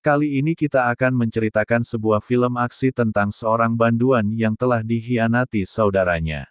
Kali ini kita akan menceritakan sebuah film aksi tentang seorang banduan yang telah dikhianati saudaranya.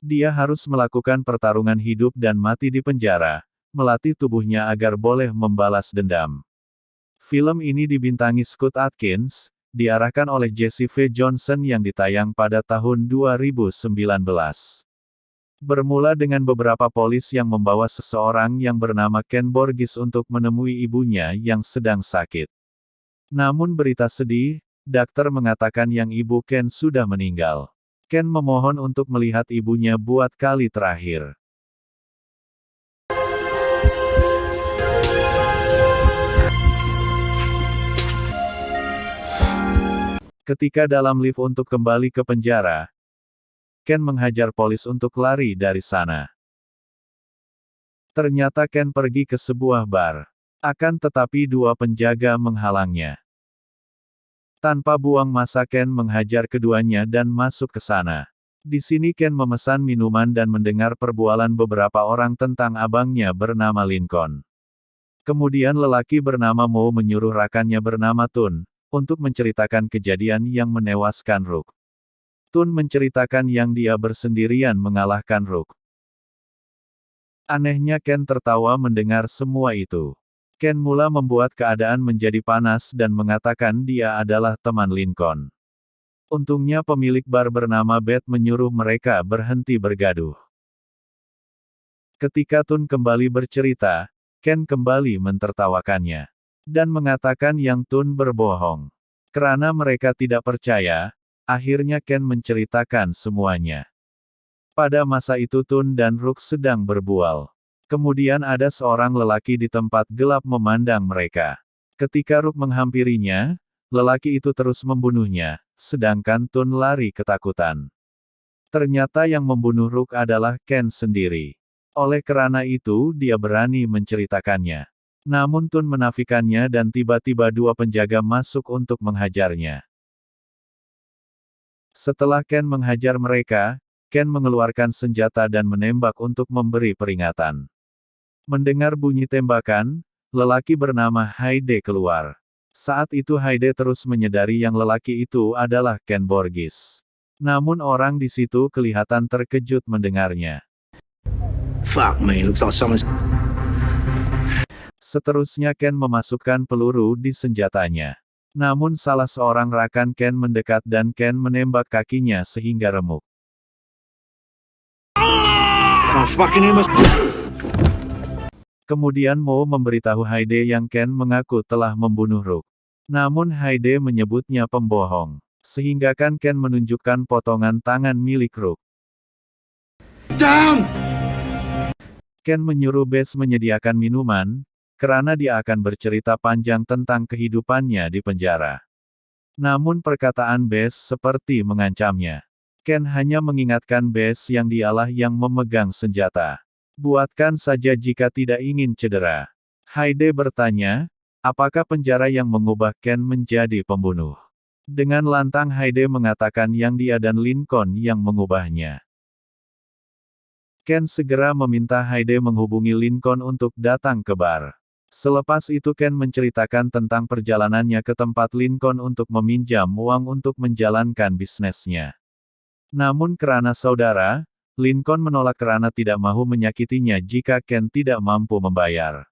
Dia harus melakukan pertarungan hidup dan mati di penjara, melatih tubuhnya agar boleh membalas dendam. Film ini dibintangi Scott Adkins, diarahkan oleh Jesse V. Johnson yang ditayang pada tahun 2019. Bermula dengan beberapa polis yang membawa seseorang yang bernama Ken Borges untuk menemui ibunya yang sedang sakit. Namun berita sedih, dokter mengatakan yang ibu Ken sudah meninggal. Ken memohon untuk melihat ibunya buat kali terakhir. Ketika dalam lift untuk kembali ke penjara, Ken menghajar polis untuk lari dari sana. Ternyata Ken pergi ke sebuah bar. Akan tetapi dua penjaga menghalangnya. Tanpa buang masa Ken menghajar keduanya dan masuk ke sana. Di sini Ken memesan minuman dan mendengar perbualan beberapa orang tentang abangnya bernama Lincoln. Kemudian lelaki bernama Mo menyuruh rakannya bernama Tun, untuk menceritakan kejadian yang menewaskan Rook. Tun menceritakan yang dia bersendirian mengalahkan Rook. Anehnya Ken tertawa mendengar semua itu. Ken mula membuat keadaan menjadi panas dan mengatakan dia adalah teman Lincoln. Untungnya pemilik bar bernama Beth menyuruh mereka berhenti bergaduh. Ketika Tun kembali bercerita, Ken kembali mentertawakannya. Dan mengatakan yang Tun berbohong. Karena mereka tidak percaya, akhirnya Ken menceritakan semuanya. Pada masa itu Tun dan Rook sedang berbual. Kemudian ada seorang lelaki di tempat gelap memandang mereka. Ketika Rook menghampirinya, lelaki itu terus membunuhnya, sedangkan Tun lari ketakutan. Ternyata yang membunuh Rook adalah Ken sendiri. Oleh karena itu dia berani menceritakannya. Namun Tun menafikannya dan tiba-tiba dua penjaga masuk untuk menghajarnya. Setelah Ken menghajar mereka, Ken mengeluarkan senjata dan menembak untuk memberi peringatan. Mendengar bunyi tembakan, lelaki bernama Hayde keluar. Saat itu Hayde terus menyadari yang lelaki itu adalah Ken Borges. Namun orang di situ kelihatan terkejut mendengarnya. Fuck me, looks like someone's... Seterusnya Ken memasukkan peluru di senjatanya. Namun salah seorang rakan Ken mendekat dan Ken menembak kakinya sehingga remuk. Oh, fucking him. Kemudian Mo memberitahu Hayde yang Ken mengaku telah membunuh Rook. Namun Hayde menyebutnya pembohong. Sehingga Ken menunjukkan potongan tangan milik Rook. Down! Ken menyuruh Bess menyediakan minuman, karena dia akan bercerita panjang tentang kehidupannya di penjara. Namun perkataan Bess seperti mengancamnya. Ken hanya mengingatkan Bess yang dialah yang memegang senjata. Buatkan saja jika tidak ingin cedera. Hayde bertanya, apakah penjara yang mengubah Ken menjadi pembunuh? Dengan lantang Hayde mengatakan yang dia dan Lincoln yang mengubahnya. Ken segera meminta Hayde menghubungi Lincoln untuk datang ke bar. Selepas itu Ken menceritakan tentang perjalanannya ke tempat Lincoln untuk meminjam uang untuk menjalankan bisnisnya. Namun karena saudara, Lincoln menolak karena tidak mau menyakitinya jika Ken tidak mampu membayar.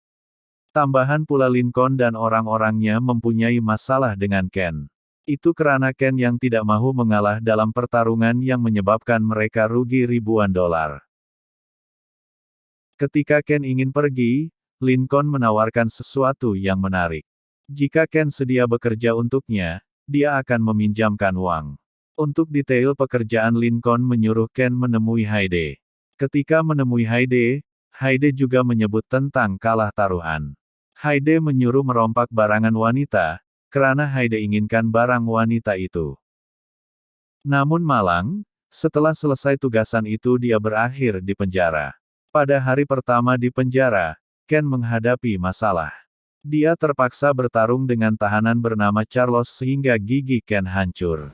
Tambahan pula Lincoln dan orang-orangnya mempunyai masalah dengan Ken. Itu karena Ken yang tidak mau mengalah dalam pertarungan yang menyebabkan mereka rugi ribuan dolar. Ketika Ken ingin pergi, Lincoln menawarkan sesuatu yang menarik. Jika Ken sedia bekerja untuknya, dia akan meminjamkan uang. Untuk detail pekerjaan Lincoln menyuruh Ken menemui Hayde. Ketika menemui Hayde, Hayde juga menyebut tentang kalah taruhan. Hayde menyuruh merompak barangan wanita, karena Hayde inginkan barang wanita itu. Namun malang, setelah selesai tugasan itu dia berakhir di penjara. Pada hari pertama di penjara, Ken menghadapi masalah. Dia terpaksa bertarung dengan tahanan bernama Charles sehingga gigi Ken hancur.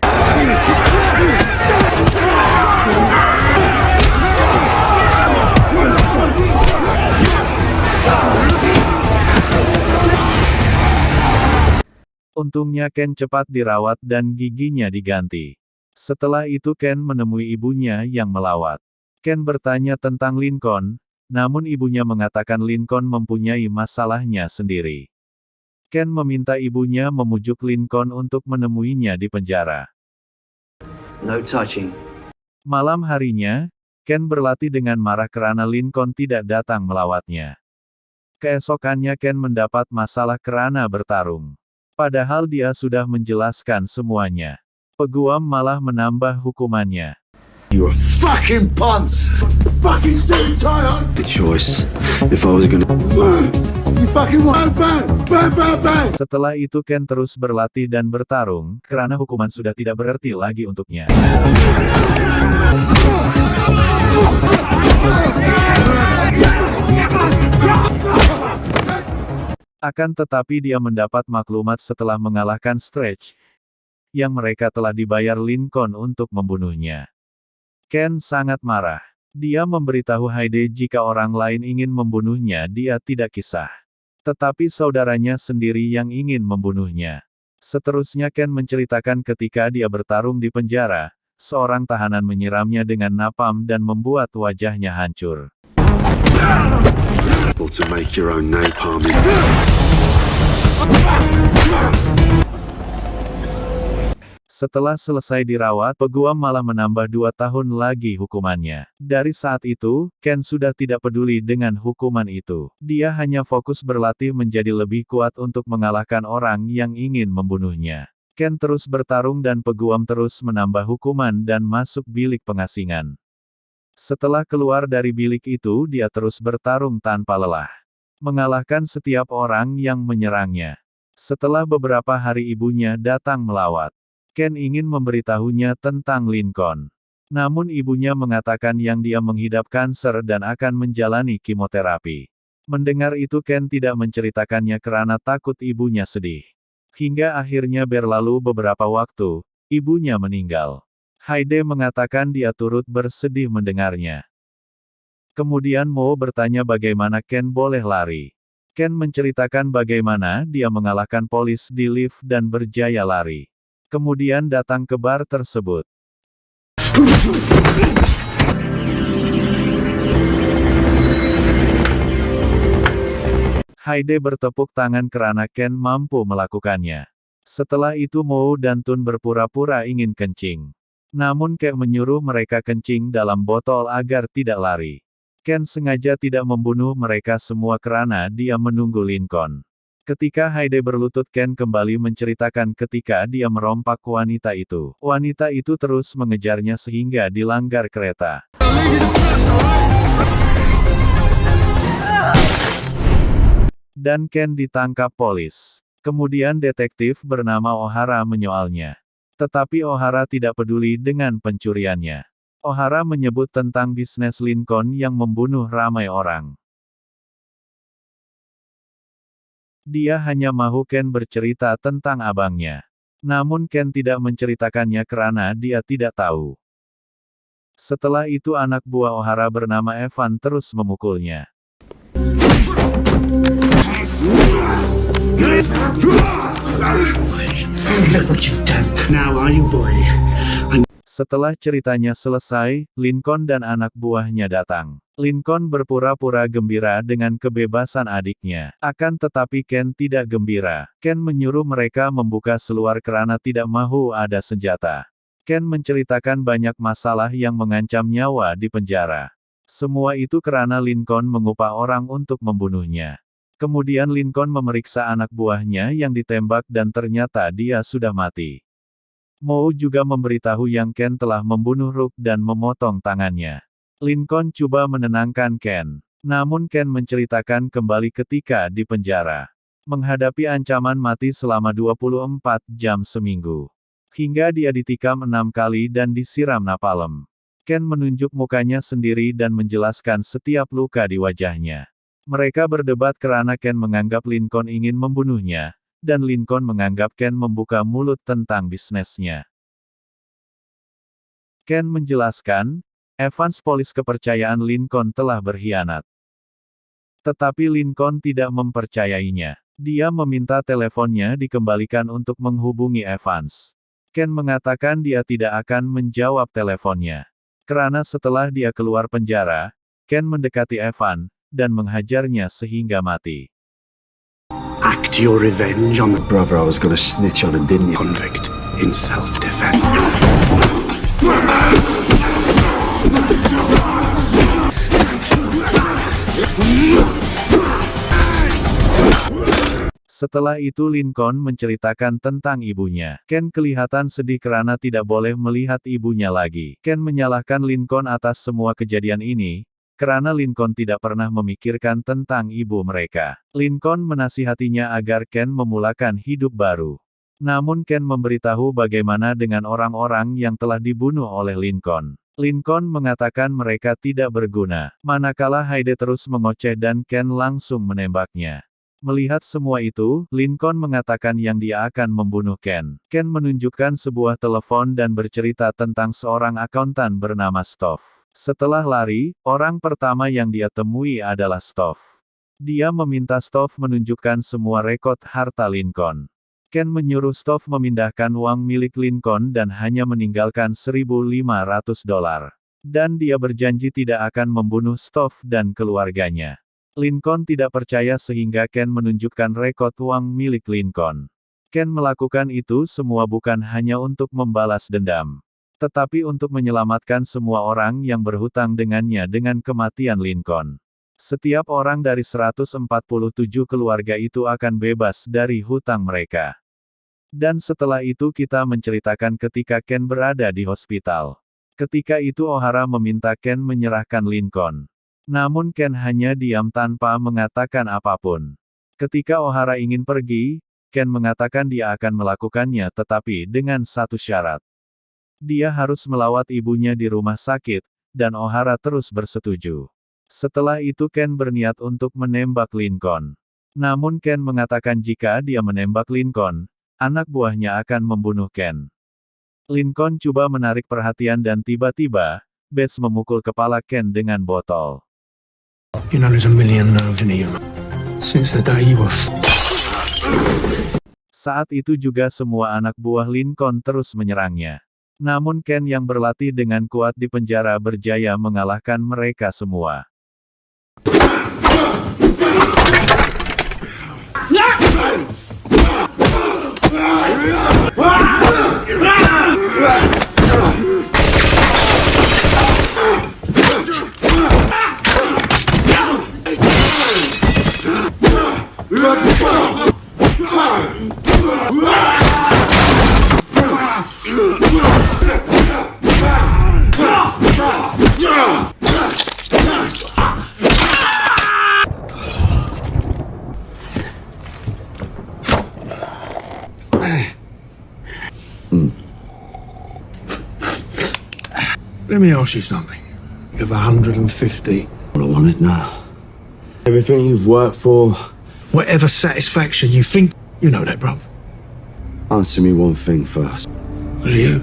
Untungnya Ken cepat dirawat dan giginya diganti. Setelah itu Ken menemui ibunya yang melawat. Ken bertanya tentang Lincoln, namun ibunya mengatakan Lincoln mempunyai masalahnya sendiri. Ken meminta ibunya memujuk Lincoln untuk menemuinya di penjara. No touching. Malam harinya, Ken berlatih dengan marah karena Lincoln tidak datang melawatnya. Keesokannya Ken mendapat masalah karena bertarung. Padahal dia sudah menjelaskan semuanya. Peguam malah menambah hukumannya. You a fucking punce! Fucking stay tight! The choice. If I was gonna... You fucking bang, bang, bang, bang, bang! Setelah itu Ken terus berlatih dan bertarung, karena hukuman sudah tidak berarti lagi untuknya. Akan tetapi dia mendapat maklumat setelah mengalahkan Stretch, yang mereka telah dibayar Lincoln untuk membunuhnya. Ken sangat marah. Dia memberitahu Hyde jika orang lain ingin membunuhnya dia tidak kisah. Tetapi saudaranya sendiri yang ingin membunuhnya. Seterusnya Ken menceritakan ketika dia bertarung di penjara, seorang tahanan menyiramnya dengan napalm dan membuat wajahnya hancur. To make your own napalm. Setelah selesai dirawat, peguam malah menambah 2 tahun lagi hukumannya. Dari saat itu, Ken sudah tidak peduli dengan hukuman itu. Dia hanya fokus berlatih menjadi lebih kuat untuk mengalahkan orang yang ingin membunuhnya. Ken terus bertarung dan peguam terus menambah hukuman dan masuk bilik pengasingan. Setelah keluar dari bilik itu dia terus bertarung tanpa lelah. Mengalahkan setiap orang yang menyerangnya. Setelah beberapa hari ibunya datang melawat. Ken ingin memberitahunya tentang Lincoln. Namun ibunya mengatakan yang dia menghidap kanker dan akan menjalani kemoterapi. Mendengar itu Ken tidak menceritakannya karena takut ibunya sedih. Hingga akhirnya berlalu beberapa waktu, ibunya meninggal. Hyde mengatakan dia turut bersedih mendengarnya. Kemudian Mo bertanya bagaimana Ken boleh lari. Ken menceritakan bagaimana dia mengalahkan polis di lift dan berjaya lari. Kemudian datang ke bar tersebut. Hyde bertepuk tangan karena Ken mampu melakukannya. Setelah itu Mo dan Tun berpura-pura ingin kencing. Namun Ken menyuruh mereka kencing dalam botol agar tidak lari. Ken sengaja tidak membunuh mereka semua karena dia menunggu Lincoln. Ketika Hyde berlutut Ken kembali menceritakan ketika dia merompak wanita itu. Wanita itu terus mengejarnya sehingga dilanggar kereta. Dan Ken ditangkap polis. Kemudian detektif bernama O'Hara menyoalnya. Tetapi O'Hara tidak peduli dengan pencuriannya. O'Hara menyebut tentang bisnis Lincoln yang membunuh ramai orang. Dia hanya mau Ken bercerita tentang abangnya. Namun Ken tidak menceritakannya karena dia tidak tahu. Setelah itu anak buah O'Hara bernama Evan terus memukulnya. Setelah ceritanya selesai, Lincoln dan anak buahnya datang. Lincoln berpura-pura gembira dengan kebebasan adiknya. Akan tetapi Ken tidak gembira. Ken menyuruh mereka membuka seluar karena tidak mau ada senjata. Ken menceritakan banyak masalah yang mengancam nyawa di penjara. Semua itu karena Lincoln mengupah orang untuk membunuhnya. Kemudian Lincoln memeriksa anak buahnya yang ditembak dan ternyata dia sudah mati. Mo juga memberitahu yang Ken telah membunuh Rook dan memotong tangannya. Lincoln coba menenangkan Ken. Namun Ken menceritakan kembali ketika di penjara. Menghadapi ancaman mati selama 24 jam seminggu. Hingga dia ditikam 6 kali dan disiram napalm. Ken menunjuk mukanya sendiri dan menjelaskan setiap luka di wajahnya. Mereka berdebat karena Ken menganggap Lincoln ingin membunuhnya. Dan Lincoln menganggap Ken membuka mulut tentang bisnisnya. Ken menjelaskan, Evans polis kepercayaan Lincoln telah berkhianat. Tetapi Lincoln tidak mempercayainya. Dia meminta teleponnya dikembalikan untuk menghubungi Evans. Ken mengatakan dia tidak akan menjawab teleponnya. Karena setelah dia keluar penjara, Ken mendekati Evan, dan menghajarnya sehingga mati. Act your revenge on the brother I was gonna snitch on and didn't you? Convict in self-defense. Setelah itu Lincoln menceritakan tentang ibunya. Ken kelihatan sedih karena tidak boleh melihat ibunya lagi. Ken menyalahkan Lincoln atas semua kejadian ini, karena Lincoln tidak pernah memikirkan tentang ibu mereka. Lincoln menasihatinya agar Ken memulakan hidup baru. Namun Ken memberitahu bagaimana dengan orang-orang yang telah dibunuh oleh Lincoln. Lincoln mengatakan mereka tidak berguna. Manakala Hyde terus mengoceh dan Ken langsung menembaknya. Melihat semua itu, Lincoln mengatakan yang dia akan membunuh Ken. Ken menunjukkan sebuah telepon dan bercerita tentang seorang akuntan bernama Stoff. Setelah lari, orang pertama yang dia temui adalah Stoff. Dia meminta Stoff menunjukkan semua rekod harta Lincoln. Ken menyuruh Stoff memindahkan uang milik Lincoln dan hanya meninggalkan $1.500. Dan dia berjanji tidak akan membunuh Stoff dan keluarganya. Lincoln tidak percaya sehingga Ken menunjukkan rekod uang milik Lincoln. Ken melakukan itu semua bukan hanya untuk membalas dendam, tetapi untuk menyelamatkan semua orang yang berhutang dengannya dengan kematian Lincoln. Setiap orang dari 147 keluarga itu akan bebas dari hutang mereka. Dan setelah itu kita menceritakan ketika Ken berada di hospital. Ketika itu O'Hara meminta Ken menyerahkan Lincoln. Namun Ken hanya diam tanpa mengatakan apapun. Ketika O'Hara ingin pergi, Ken mengatakan dia akan melakukannya tetapi dengan satu syarat. Dia harus melawat ibunya di rumah sakit, dan O'Hara terus bersetuju. Setelah itu Ken berniat untuk menembak Lincoln. Namun Ken mengatakan jika dia menembak Lincoln, anak buahnya akan membunuh Ken. Lincoln coba menarik perhatian dan tiba-tiba, Bates memukul kepala Ken dengan botol. You know there's a million nerves in you. Since the day you were Saat itu juga semua anak buah Lincoln terus menyerangnya. Namun Ken yang berlatih dengan kuat di penjara berjaya mengalahkan mereka semua. Let me ask you something. You have 150. I want it now. Everything you've worked for. Whatever satisfaction you think. You know that, bruv. Answer me one thing first. Because of you,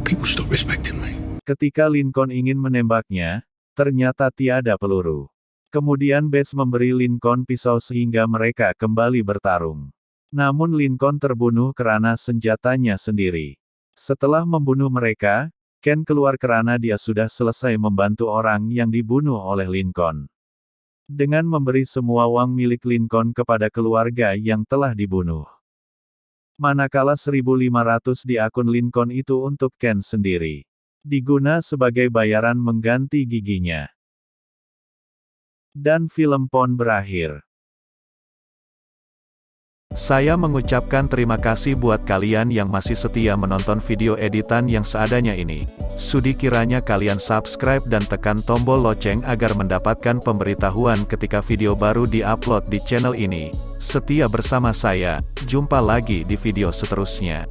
people stop respecting me. Ketika Lincoln ingin menembaknya, ternyata tiada peluru. Kemudian Bates memberi Lincoln pisau sehingga mereka kembali bertarung. Namun Lincoln terbunuh karena senjatanya sendiri. Setelah membunuh mereka, Ken keluar karena dia sudah selesai membantu orang yang dibunuh oleh Lincoln. Dengan memberi semua uang milik Lincoln kepada keluarga yang telah dibunuh. Manakala 1.500 di akun Lincoln itu untuk Ken sendiri. Diguna sebagai bayaran mengganti giginya. Dan film pun berakhir. Saya mengucapkan terima kasih buat kalian yang masih setia menonton video editan yang seadanya ini. Sudi kiranya kalian subscribe dan tekan tombol lonceng agar mendapatkan pemberitahuan ketika video baru di-upload di channel ini. Setia bersama saya, jumpa lagi di video seterusnya.